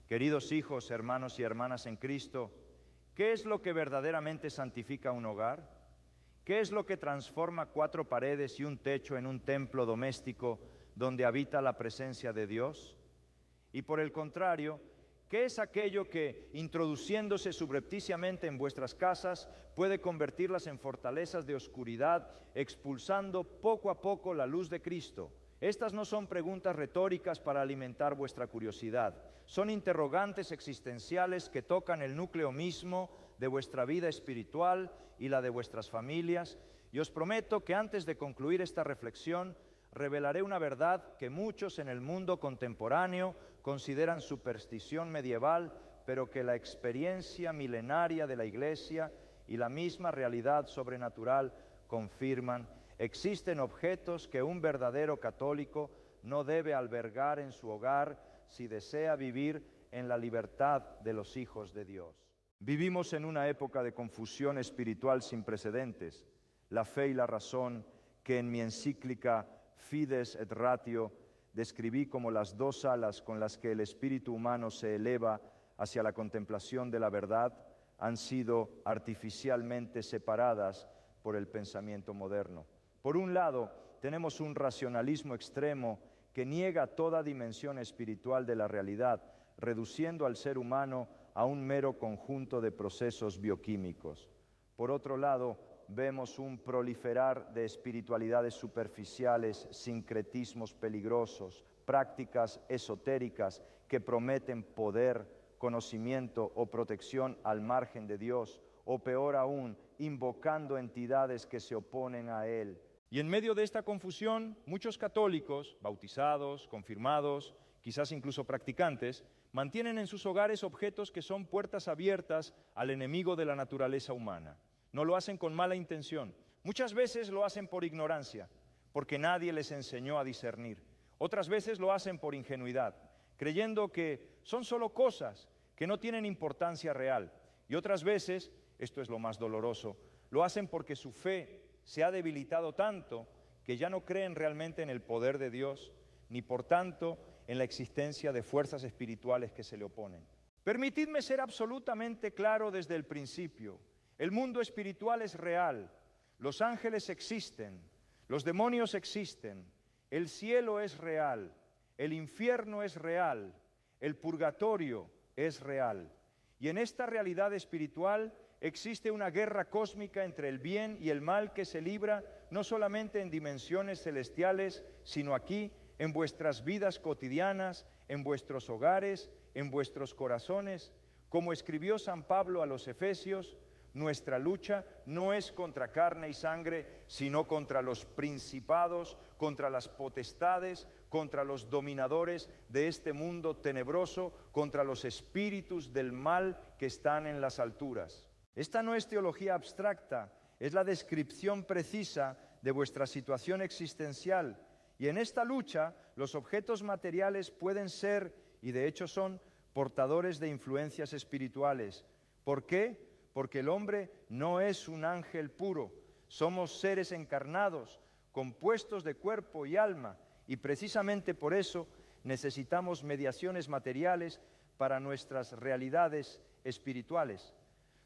Queridos hijos, hermanos y hermanas en Cristo, ¿qué es lo que verdaderamente santifica un hogar? ¿Qué es lo que transforma 4 paredes y un techo en un templo doméstico donde habita la presencia de Dios? Y por el contrario, ¿qué es aquello que, introduciéndose subrepticiamente en vuestras casas, puede convertirlas en fortalezas de oscuridad, expulsando poco a poco la luz de Cristo? Estas no son preguntas retóricas para alimentar vuestra curiosidad, son interrogantes existenciales que tocan el núcleo mismo de vuestra vida espiritual y la de vuestras familias, y os prometo que antes de concluir esta reflexión, revelaré una verdad que muchos en el mundo contemporáneo consideran superstición medieval, pero que la experiencia milenaria de la Iglesia y la misma realidad sobrenatural confirman. Existen objetos que un verdadero católico no debe albergar en su hogar si desea vivir en la libertad de los hijos de Dios. Vivimos en una época de confusión espiritual sin precedentes. La fe y la razón, que en mi encíclica Fides et Ratio describí como las 2 alas con las que el espíritu humano se eleva hacia la contemplación de la verdad, han sido artificialmente separadas por el pensamiento moderno. Por un lado, tenemos un racionalismo extremo que niega toda dimensión espiritual de la realidad, reduciendo al ser humano a un mero conjunto de procesos bioquímicos. Por otro lado, vemos un proliferar de espiritualidades superficiales, sincretismos peligrosos, prácticas esotéricas que prometen poder, conocimiento o protección al margen de Dios, o peor aún, invocando entidades que se oponen a Él. Y en medio de esta confusión, muchos católicos, bautizados, confirmados, quizás incluso practicantes, mantienen en sus hogares objetos que son puertas abiertas al enemigo de la naturaleza humana. No lo hacen con mala intención. Muchas veces lo hacen por ignorancia, porque nadie les enseñó a discernir. Otras veces lo hacen por ingenuidad, creyendo que son solo cosas que no tienen importancia real. Y otras veces, esto es lo más doloroso, lo hacen porque su fe se ha debilitado tanto que ya no creen realmente en el poder de Dios, ni por tanto en la existencia de fuerzas espirituales que se le oponen. Permitidme ser absolutamente claro desde el principio. El mundo espiritual es real, los ángeles existen, los demonios existen, el cielo es real, el infierno es real, el purgatorio es real. Y en esta realidad espiritual existe una guerra cósmica entre el bien y el mal que se libra no solamente en dimensiones celestiales, sino aquí, en vuestras vidas cotidianas, en vuestros hogares, en vuestros corazones. Como escribió San Pablo a los Efesios, nuestra lucha no es contra carne y sangre, sino contra los principados, contra las potestades, contra los dominadores de este mundo tenebroso, contra los espíritus del mal que están en las alturas. Esta no es teología abstracta, es la descripción precisa de vuestra situación existencial. Y en esta lucha, los objetos materiales pueden ser, y de hecho son, portadores de influencias espirituales. ¿Por qué? Porque el hombre no es un ángel puro, somos seres encarnados, compuestos de cuerpo y alma, y precisamente por eso necesitamos mediaciones materiales para nuestras realidades espirituales.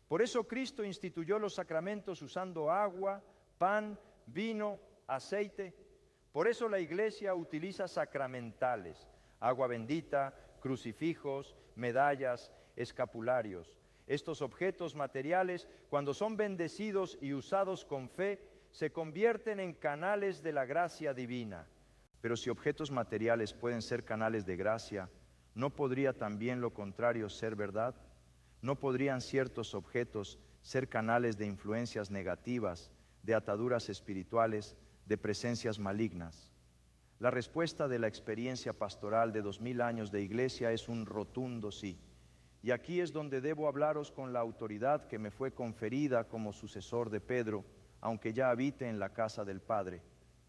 Por eso Cristo instituyó los sacramentos usando agua, pan, vino, aceite. Por eso la Iglesia utiliza sacramentales, agua bendita, crucifijos, medallas, escapularios. Estos objetos materiales, cuando son bendecidos y usados con fe, se convierten en canales de la gracia divina. Pero si objetos materiales pueden ser canales de gracia, ¿no podría también lo contrario ser verdad? ¿No podrían ciertos objetos ser canales de influencias negativas, de ataduras espirituales, de presencias malignas? La respuesta de la experiencia pastoral de 2000 años de Iglesia es un rotundo sí. Y aquí es donde debo hablaros con la autoridad que me fue conferida como sucesor de Pedro, aunque ya habite en la casa del Padre.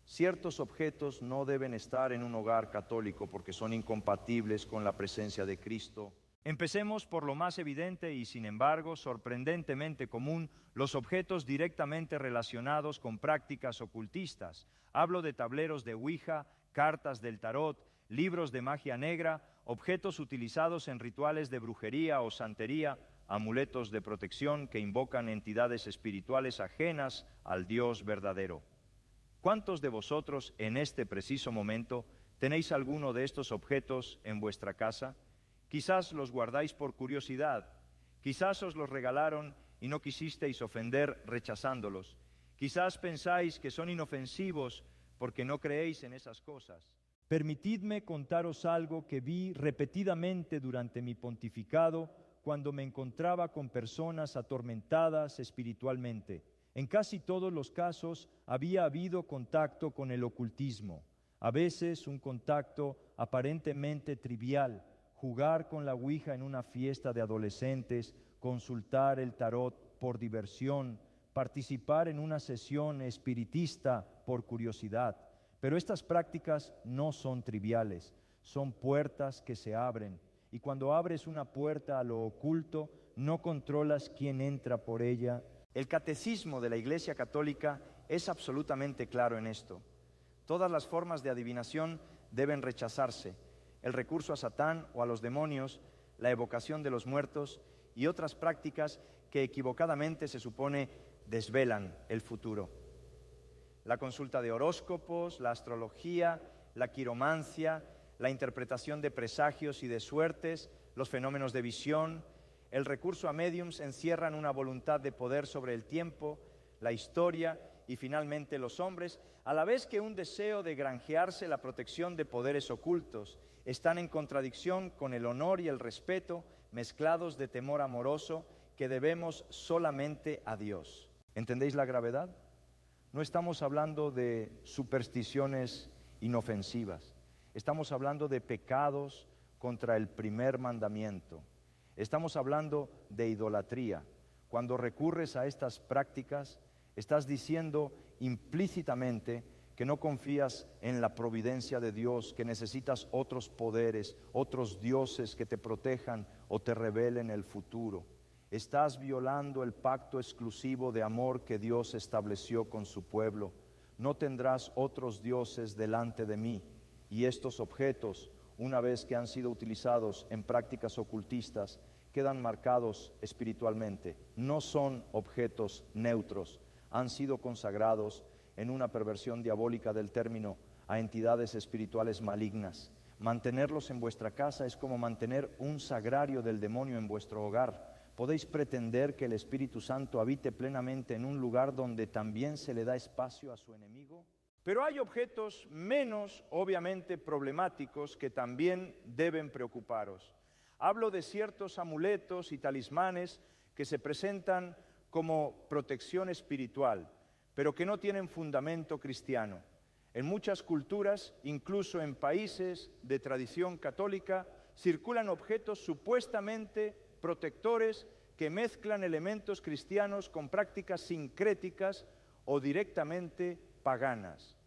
Ciertos objetos no deben estar en un hogar católico porque son incompatibles con la presencia de Cristo. Empecemos por lo más evidente y, sin embargo, sorprendentemente común, los objetos directamente relacionados con prácticas ocultistas. Hablo de tableros de Ouija, cartas del tarot, libros de magia negra objetos utilizados en rituales de brujería o santería, amuletos de protección que invocan entidades espirituales ajenas al Dios verdadero. ¿Cuántos de vosotros en este preciso momento tenéis alguno de estos objetos en vuestra casa? Quizás los guardáis por curiosidad, quizás os los regalaron y no quisisteis ofender rechazándolos. Quizás pensáis que son inofensivos porque no creéis en esas cosas. Permitidme contaros algo que vi repetidamente durante mi pontificado cuando me encontraba con personas atormentadas espiritualmente. En casi todos los casos había habido contacto con el ocultismo, a veces un contacto aparentemente trivial, jugar con la ouija en una fiesta de adolescentes, consultar el tarot por diversión, participar en una sesión espiritista por curiosidad. Pero estas prácticas no son triviales, son puertas que se abren. Y cuando abres una puerta a lo oculto, no controlas quién entra por ella. El catecismo de la Iglesia Católica es absolutamente claro en esto. Todas las formas de adivinación deben rechazarse. El recurso a Satán o a los demonios, la evocación de los muertos y otras prácticas que equivocadamente se supone desvelan el futuro. La consulta de horóscopos, la astrología, la quiromancia, la interpretación de presagios y de suertes, los fenómenos de visión, el recurso a médiums encierran una voluntad de poder sobre el tiempo, la historia y finalmente los hombres, a la vez que un deseo de granjearse la protección de poderes ocultos. Están en contradicción con el honor y el respeto mezclados de temor amoroso que debemos solamente a Dios. ¿Entendéis la gravedad? No estamos hablando de supersticiones inofensivas. Estamos hablando de pecados contra el primer mandamiento. Estamos hablando de idolatría. Cuando recurres a estas prácticas, estás diciendo implícitamente que no confías en la providencia de Dios, que necesitas otros poderes, otros dioses que te protejan o te revelen el futuro. Estás violando el pacto exclusivo de amor que Dios estableció con su pueblo. No tendrás otros dioses delante de mí. Y estos objetos, una vez que han sido utilizados en prácticas ocultistas, quedan marcados espiritualmente. No son objetos neutros, han sido consagrados en una perversión diabólica del término a entidades espirituales malignas. Mantenerlos en vuestra casa es como mantener un sagrario del demonio en vuestro hogar. ¿Podéis pretender que el Espíritu Santo habite plenamente en un lugar donde también se le da espacio a su enemigo? Pero hay objetos menos, obviamente, problemáticos que también deben preocuparos. Hablo de ciertos amuletos y talismanes que se presentan como protección espiritual, pero que no tienen fundamento cristiano. En muchas culturas, incluso en países de tradición católica, circulan objetos supuestamente protectores que mezclan elementos cristianos con prácticas sincréticas o directamente paganas.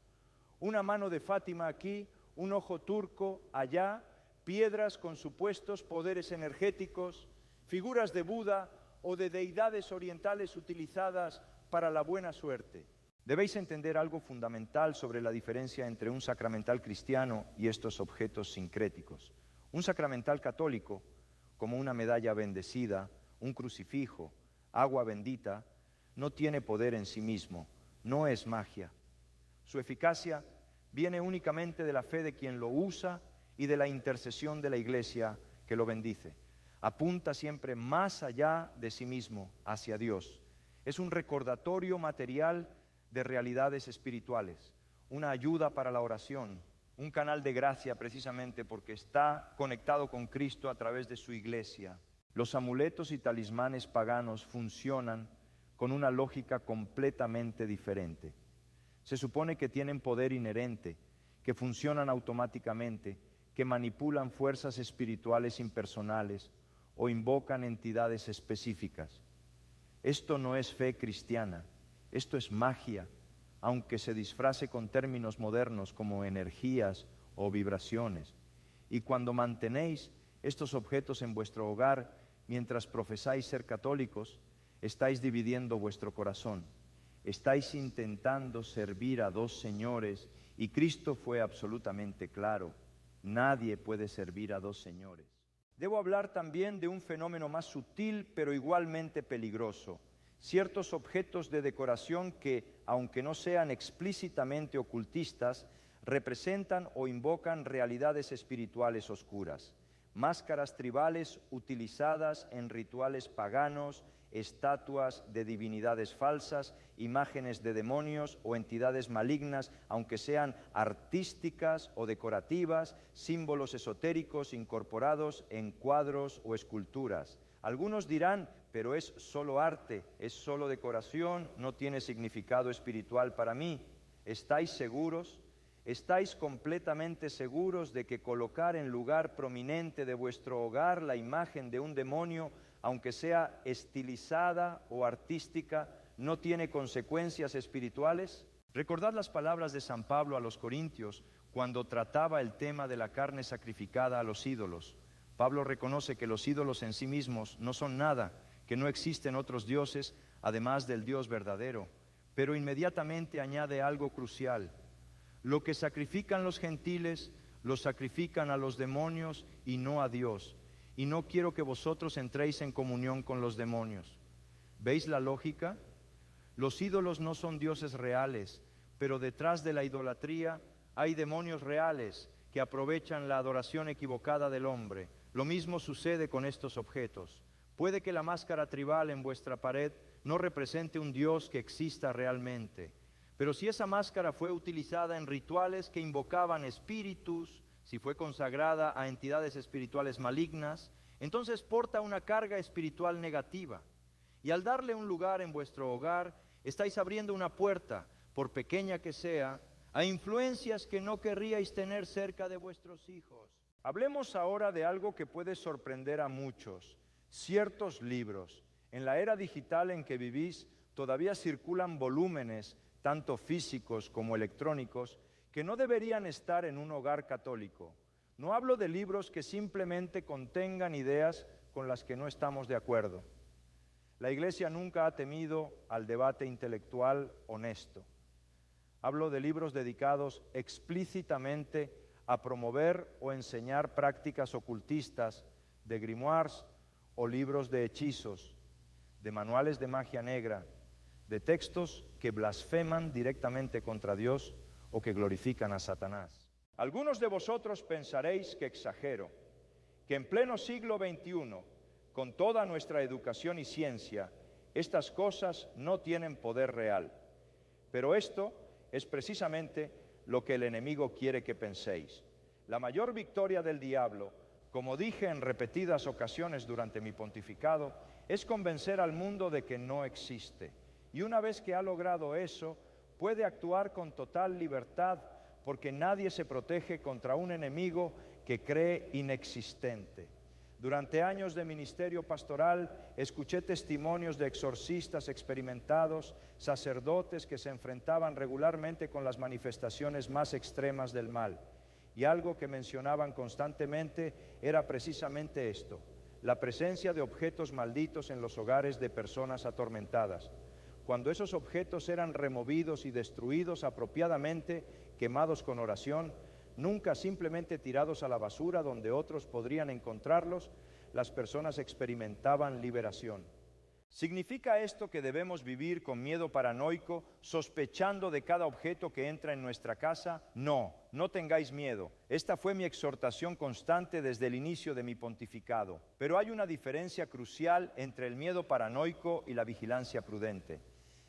Una mano de Fátima aquí, un ojo turco allá, piedras con supuestos poderes energéticos, figuras de Buda o de deidades orientales utilizadas para la buena suerte. Debéis entender algo fundamental sobre la diferencia entre un sacramental cristiano y estos objetos sincréticos. Un sacramental católico, como una medalla bendecida, un crucifijo, agua bendita, no tiene poder en sí mismo, no es magia. Su eficacia viene únicamente de la fe de quien lo usa y de la intercesión de la Iglesia que lo bendice. Apunta siempre más allá de sí mismo, hacia Dios. Es un recordatorio material de realidades espirituales, una ayuda para la oración, un canal de gracia precisamente porque está conectado con Cristo a través de su Iglesia. Los amuletos y talismanes paganos funcionan con una lógica completamente diferente. Se supone que tienen poder inherente, que funcionan automáticamente, que manipulan fuerzas espirituales impersonales o invocan entidades específicas. Esto no es fe cristiana, esto es magia, aunque se disfrace con términos modernos como energías o vibraciones. Y cuando mantenéis estos objetos en vuestro hogar mientras profesáis ser católicos, estáis dividiendo vuestro corazón. Estáis intentando servir a dos señores y Cristo fue absolutamente claro. Nadie puede servir a dos señores. Debo hablar también de un fenómeno más sutil, pero igualmente peligroso. Ciertos objetos de decoración que, aunque no sean explícitamente ocultistas, representan o invocan realidades espirituales oscuras. Máscaras tribales utilizadas en rituales paganos, estatuas de divinidades falsas, imágenes de demonios o entidades malignas, aunque sean artísticas o decorativas, símbolos esotéricos incorporados en cuadros o esculturas. Algunos dirán, pero es solo arte, es solo decoración, no tiene significado espiritual para mí. ¿Estáis seguros? ¿Estáis completamente seguros de que colocar en lugar prominente de vuestro hogar la imagen de un demonio, aunque sea estilizada o artística, no tiene consecuencias espirituales? Recordad las palabras de San Pablo a los Corintios cuando trataba el tema de la carne sacrificada a los ídolos. Pablo reconoce que los ídolos en sí mismos no son nada, que no existen otros dioses además del Dios verdadero, pero inmediatamente añade algo crucial. Lo que sacrifican los gentiles, lo sacrifican a los demonios y no a Dios. Y no quiero que vosotros entréis en comunión con los demonios. ¿Veis la lógica? Los ídolos no son dioses reales, pero detrás de la idolatría hay demonios reales que aprovechan la adoración equivocada del hombre. Lo mismo sucede con estos objetos. Puede que la máscara tribal en vuestra pared no represente un Dios que exista realmente. Pero si esa máscara fue utilizada en rituales que invocaban espíritus, si fue consagrada a entidades espirituales malignas, entonces porta una carga espiritual negativa. Y al darle un lugar en vuestro hogar, estáis abriendo una puerta, por pequeña que sea, a influencias que no querríais tener cerca de vuestros hijos. Hablemos ahora de algo que puede sorprender a muchos. Ciertos libros. En la era digital en que vivís, todavía circulan volúmenes tanto físicos como electrónicos, que no deberían estar en un hogar católico. No hablo de libros que simplemente contengan ideas con las que no estamos de acuerdo. La Iglesia nunca ha temido al debate intelectual honesto. Hablo de libros dedicados explícitamente a promover o enseñar prácticas ocultistas, de grimoires o libros de hechizos, de manuales de magia negra, de textos que blasfeman directamente contra Dios o que glorifican a Satanás. Algunos de vosotros pensaréis que exagero, que en pleno siglo XXI, con toda nuestra educación y ciencia, estas cosas no tienen poder real. Pero esto es precisamente lo que el enemigo quiere que penséis. La mayor victoria del diablo, como dije en repetidas ocasiones durante mi pontificado, es convencer al mundo de que no existe. Y una vez que ha logrado eso, puede actuar con total libertad, porque nadie se protege contra un enemigo que cree inexistente. Durante años de ministerio pastoral, escuché testimonios de exorcistas experimentados, sacerdotes que se enfrentaban regularmente con las manifestaciones más extremas del mal. Y algo que mencionaban constantemente era precisamente esto: la presencia de objetos malditos en los hogares de personas atormentadas. Cuando esos objetos eran removidos y destruidos apropiadamente, quemados con oración, nunca simplemente tirados a la basura donde otros podrían encontrarlos, las personas experimentaban liberación. ¿Significa esto que debemos vivir con miedo paranoico, sospechando de cada objeto que entra en nuestra casa? No, no tengáis miedo. Esta fue mi exhortación constante desde el inicio de mi pontificado. Pero hay una diferencia crucial entre el miedo paranoico y la vigilancia prudente,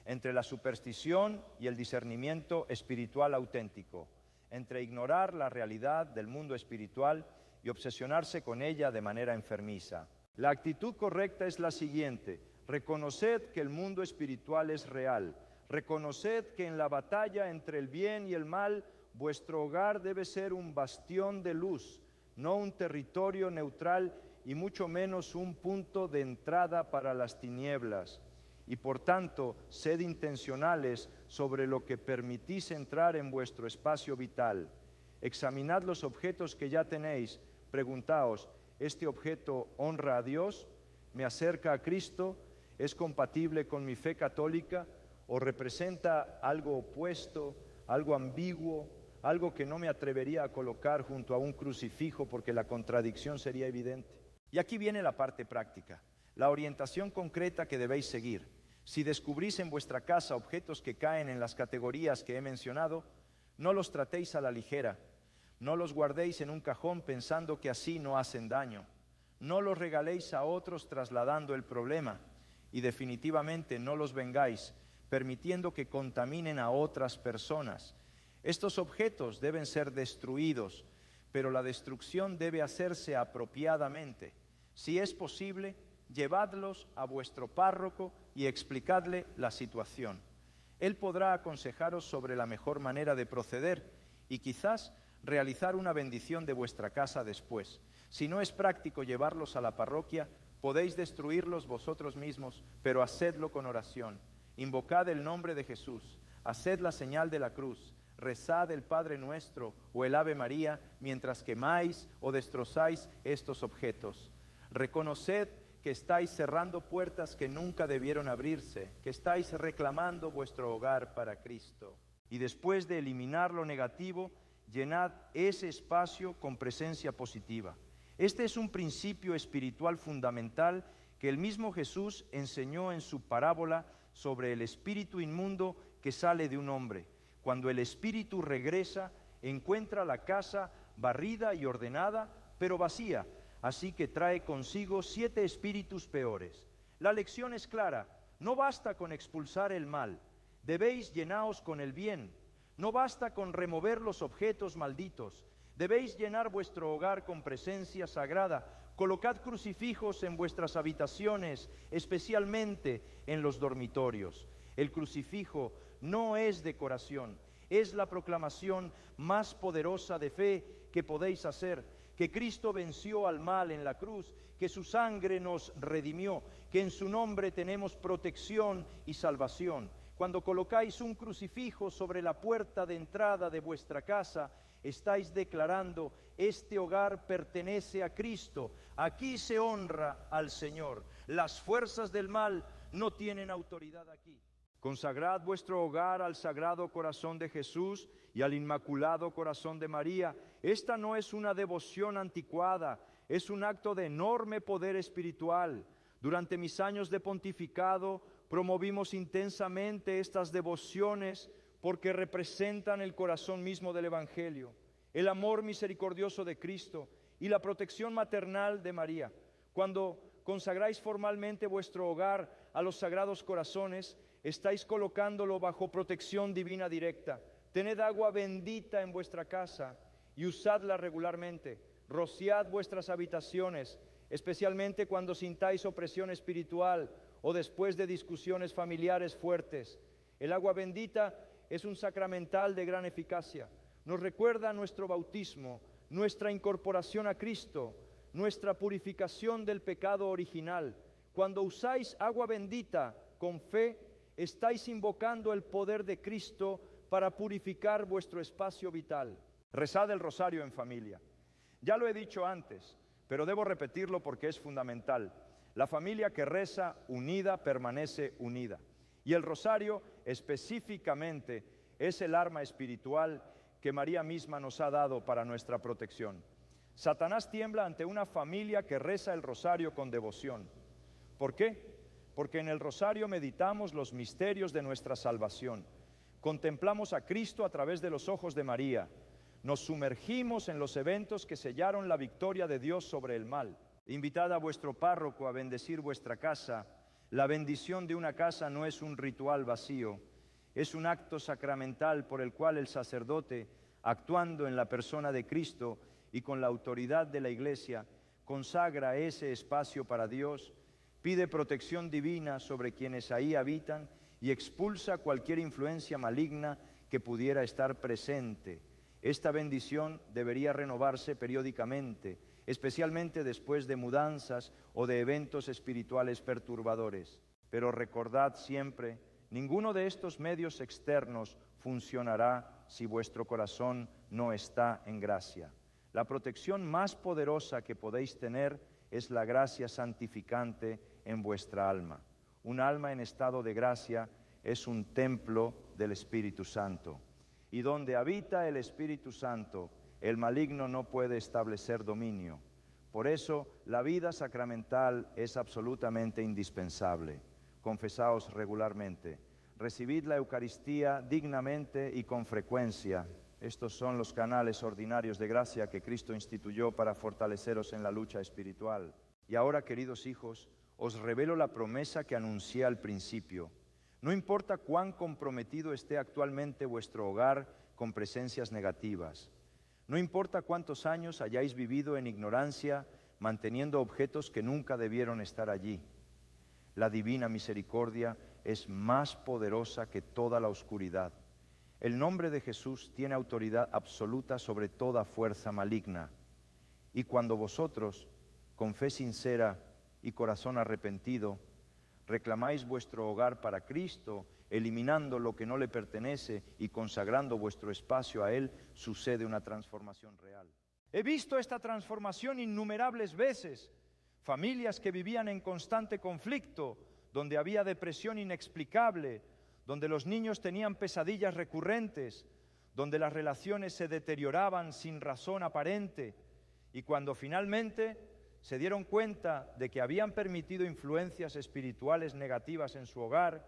entre la superstición y el discernimiento espiritual auténtico, entre ignorar la realidad del mundo espiritual y obsesionarse con ella de manera enfermiza. La actitud correcta es la siguiente: reconoced que el mundo espiritual es real, reconoced que en la batalla entre el bien y el mal, vuestro hogar debe ser un bastión de luz, no un territorio neutral y mucho menos un punto de entrada para las tinieblas. Y por tanto, sed intencionales sobre lo que permitís entrar en vuestro espacio vital. Examinad los objetos que ya tenéis, preguntaos: ¿este objeto honra a Dios? ¿Me acerca a Cristo? ¿Es compatible con mi fe católica? ¿O representa algo opuesto, algo ambiguo, algo que no me atrevería a colocar junto a un crucifijo porque la contradicción sería evidente. Y aquí viene la parte práctica, la orientación concreta que debéis seguir. Si descubrís en vuestra casa objetos que caen en las categorías que he mencionado, no los tratéis a la ligera, no los guardéis en un cajón pensando que así no hacen daño, no los regaléis a otros trasladando el problema y definitivamente no los vengáis permitiendo que contaminen a otras personas. Estos objetos deben ser destruidos, pero la destrucción debe hacerse apropiadamente. Si es posible, llevadlos a vuestro párroco y explicadle la situación. Él podrá aconsejaros sobre la mejor manera de proceder y quizás realizar una bendición de vuestra casa después. Si no es práctico llevarlos a la parroquia, podéis destruirlos vosotros mismos, pero hacedlo con oración. Invocad el nombre de Jesús, haced la señal de la cruz, rezad el Padre Nuestro o el Ave María mientras quemáis o destrozáis estos objetos. Reconoced que estáis cerrando puertas que nunca debieron abrirse, que estáis reclamando vuestro hogar para Cristo. Y después de eliminar lo negativo, llenad ese espacio con presencia positiva. Este es un principio espiritual fundamental que el mismo Jesús enseñó en su parábola sobre el espíritu inmundo que sale de un hombre. Cuando el espíritu regresa, encuentra la casa barrida y ordenada, pero vacía, así que trae consigo 7 espíritus peores. La lección es clara: no basta con expulsar el mal, debéis llenaos con el bien. No basta con remover los objetos malditos, debéis llenar vuestro hogar con presencia sagrada. Colocad crucifijos en vuestras habitaciones, especialmente en los dormitorios. El crucifijo no es decoración, es la proclamación más poderosa de fe que podéis hacer, que Cristo venció al mal en la cruz, que su sangre nos redimió, que en su nombre tenemos protección y salvación. Cuando colocáis un crucifijo sobre la puerta de entrada de vuestra casa, estáis declarando: este hogar pertenece a Cristo, aquí se honra al Señor. Las fuerzas del mal no tienen autoridad aquí. Consagrad vuestro hogar al Sagrado Corazón de Jesús y al Inmaculado Corazón de María. Esta no es una devoción anticuada, es un acto de enorme poder espiritual. Durante mis años de pontificado, promovimos intensamente estas devociones porque representan el corazón mismo del Evangelio, el amor misericordioso de Cristo y la protección maternal de María. Cuando consagráis formalmente vuestro hogar a los Sagrados Corazones, estáis colocándolo bajo protección divina directa. Tened agua bendita en vuestra casa y usadla regularmente. Rociad vuestras habitaciones, especialmente cuando sintáis opresión espiritual o después de discusiones familiares fuertes. El agua bendita es un sacramental de gran eficacia. Nos recuerda nuestro bautismo, nuestra incorporación a Cristo, nuestra purificación del pecado original. Cuando usáis agua bendita con fe, estáis invocando el poder de Cristo para purificar vuestro espacio vital. Rezad el rosario en familia. Ya lo he dicho antes, pero debo repetirlo porque es fundamental. La familia que reza unida permanece unida. Y el rosario específicamente es el arma espiritual que María misma nos ha dado para nuestra protección. Satanás tiembla ante una familia que reza el rosario con devoción. ¿Por qué? Porque en el rosario meditamos los misterios de nuestra salvación. Contemplamos a Cristo a través de los ojos de María. Nos sumergimos en los eventos que sellaron la victoria de Dios sobre el mal. Invitad a vuestro párroco a bendecir vuestra casa. La bendición de una casa no es un ritual vacío, es un acto sacramental por el cual el sacerdote, actuando en la persona de Cristo y con la autoridad de la Iglesia, consagra ese espacio para Dios, pide protección divina sobre quienes ahí habitan y expulsa cualquier influencia maligna que pudiera estar presente. Esta bendición debería renovarse periódicamente, especialmente después de mudanzas o de eventos espirituales perturbadores. Pero recordad siempre, ninguno de estos medios externos funcionará si vuestro corazón no está en gracia. La protección más poderosa que podéis tener es la gracia santificante en vuestra alma. Un alma en estado de gracia es un templo del Espíritu Santo. y donde habita el Espíritu Santo, el maligno no puede establecer dominio. Por eso, la vida sacramental es absolutamente indispensable. Confesaos regularmente. Recibid la Eucaristía dignamente y con frecuencia. Estos son los canales ordinarios de gracia que Cristo instituyó para fortaleceros en la lucha espiritual. Y ahora, queridos hijos, os revelo la promesa que anuncié al principio. No importa cuán comprometido esté actualmente vuestro hogar con presencias negativas. No importa cuántos años hayáis vivido en ignorancia, manteniendo objetos que nunca debieron estar allí. La divina misericordia es más poderosa que toda la oscuridad. El nombre de Jesús tiene autoridad absoluta sobre toda fuerza maligna. Y cuando vosotros, con fe sincera y corazón arrepentido, reclamáis vuestro hogar para Cristo, eliminando lo que no le pertenece y consagrando vuestro espacio a Él, sucede una transformación real. He visto esta transformación innumerables veces. Familias que vivían en constante conflicto, donde había depresión inexplicable, donde los niños tenían pesadillas recurrentes, donde las relaciones se deterioraban sin razón aparente, y cuando finalmente se dieron cuenta de que habían permitido influencias espirituales negativas en su hogar,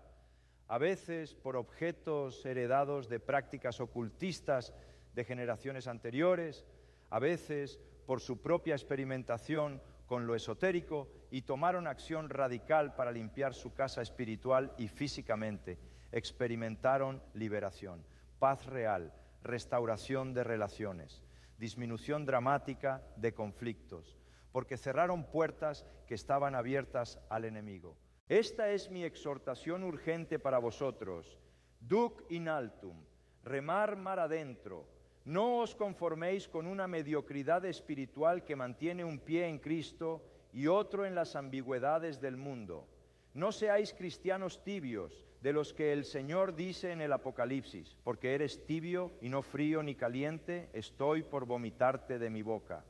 a veces por objetos heredados de prácticas ocultistas de generaciones anteriores, a veces por su propia experimentación con lo esotérico, y tomaron acción radical para limpiar su casa espiritual y físicamente. Experimentaron liberación, paz real, restauración de relaciones, disminución dramática de conflictos, porque cerraron puertas que estaban abiertas al enemigo. Esta es mi exhortación urgente para vosotros. Duc in altum, remar mar adentro. No os conforméis con una mediocridad espiritual que mantiene un pie en Cristo y otro en las ambigüedades del mundo. No seáis cristianos tibios, de los que el Señor dice en el Apocalipsis, porque eres tibio y no frío ni caliente, estoy por vomitarte de mi boca.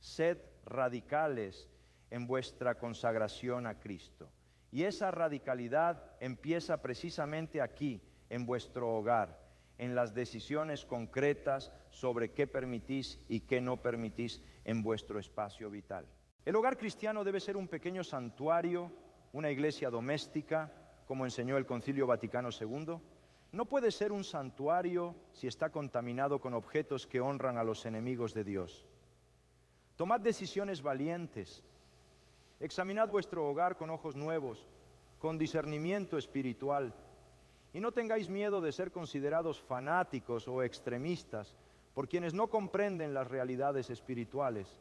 Sed radicales en vuestra consagración a Cristo. Y esa radicalidad empieza precisamente aquí, en vuestro hogar, en las decisiones concretas sobre qué permitís y qué no permitís en vuestro espacio vital. El hogar cristiano debe ser un pequeño santuario, una iglesia doméstica, como enseñó el Concilio Vaticano II. No puede ser un santuario si está contaminado con objetos que honran a los enemigos de Dios. Tomad decisiones valientes. Examinad vuestro hogar con ojos nuevos, con discernimiento espiritual. Y no tengáis miedo de ser considerados fanáticos o extremistas por quienes no comprenden las realidades espirituales.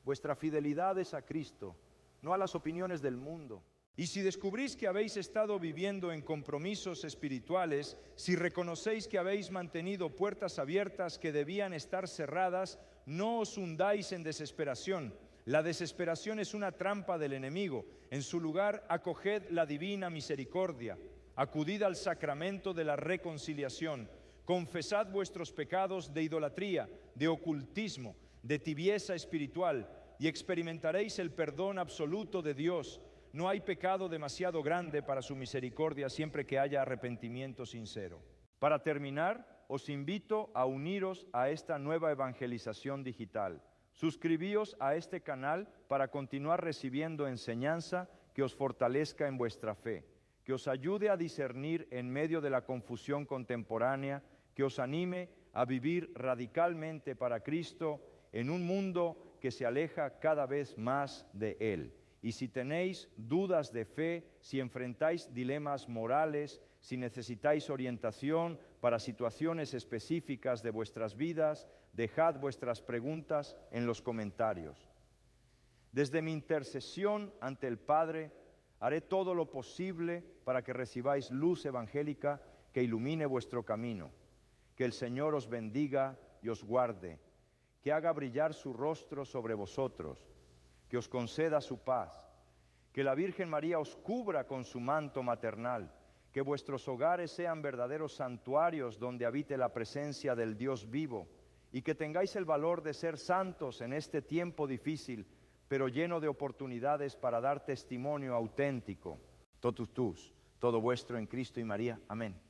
Vuestra fidelidad es a Cristo, no a las opiniones del mundo. Y si descubrís que habéis estado viviendo en compromisos espirituales, si reconocéis que habéis mantenido puertas abiertas que debían estar cerradas, no os hundáis en desesperación. La desesperación es una trampa del enemigo. En su lugar, acoged la divina misericordia. Acudid al sacramento de la reconciliación. Confesad vuestros pecados de idolatría, de ocultismo, de tibieza espiritual, y experimentaréis el perdón absoluto de Dios. No hay pecado demasiado grande para su misericordia siempre que haya arrepentimiento sincero. Para terminar, os invito a uniros a esta nueva evangelización digital. Suscribíos a este canal para continuar recibiendo enseñanza que os fortalezca en vuestra fe, que os ayude a discernir en medio de la confusión contemporánea, que os anime a vivir radicalmente para Cristo en un mundo que se aleja cada vez más de Él. Y si tenéis dudas de fe, si enfrentáis dilemas morales, si necesitáis orientación para situaciones específicas de vuestras vidas, dejad vuestras preguntas en los comentarios. Desde mi intercesión ante el Padre, haré todo lo posible para que recibáis luz evangélica que ilumine vuestro camino. Que el Señor os bendiga y os guarde, que haga brillar su rostro sobre vosotros, que os conceda su paz, que la Virgen María os cubra con su manto maternal, que vuestros hogares sean verdaderos santuarios donde habite la presencia del Dios vivo, y que tengáis el valor de ser santos en este tiempo difícil, pero lleno de oportunidades para dar testimonio auténtico. Totus tus, todo vuestro en Cristo y María. Amén.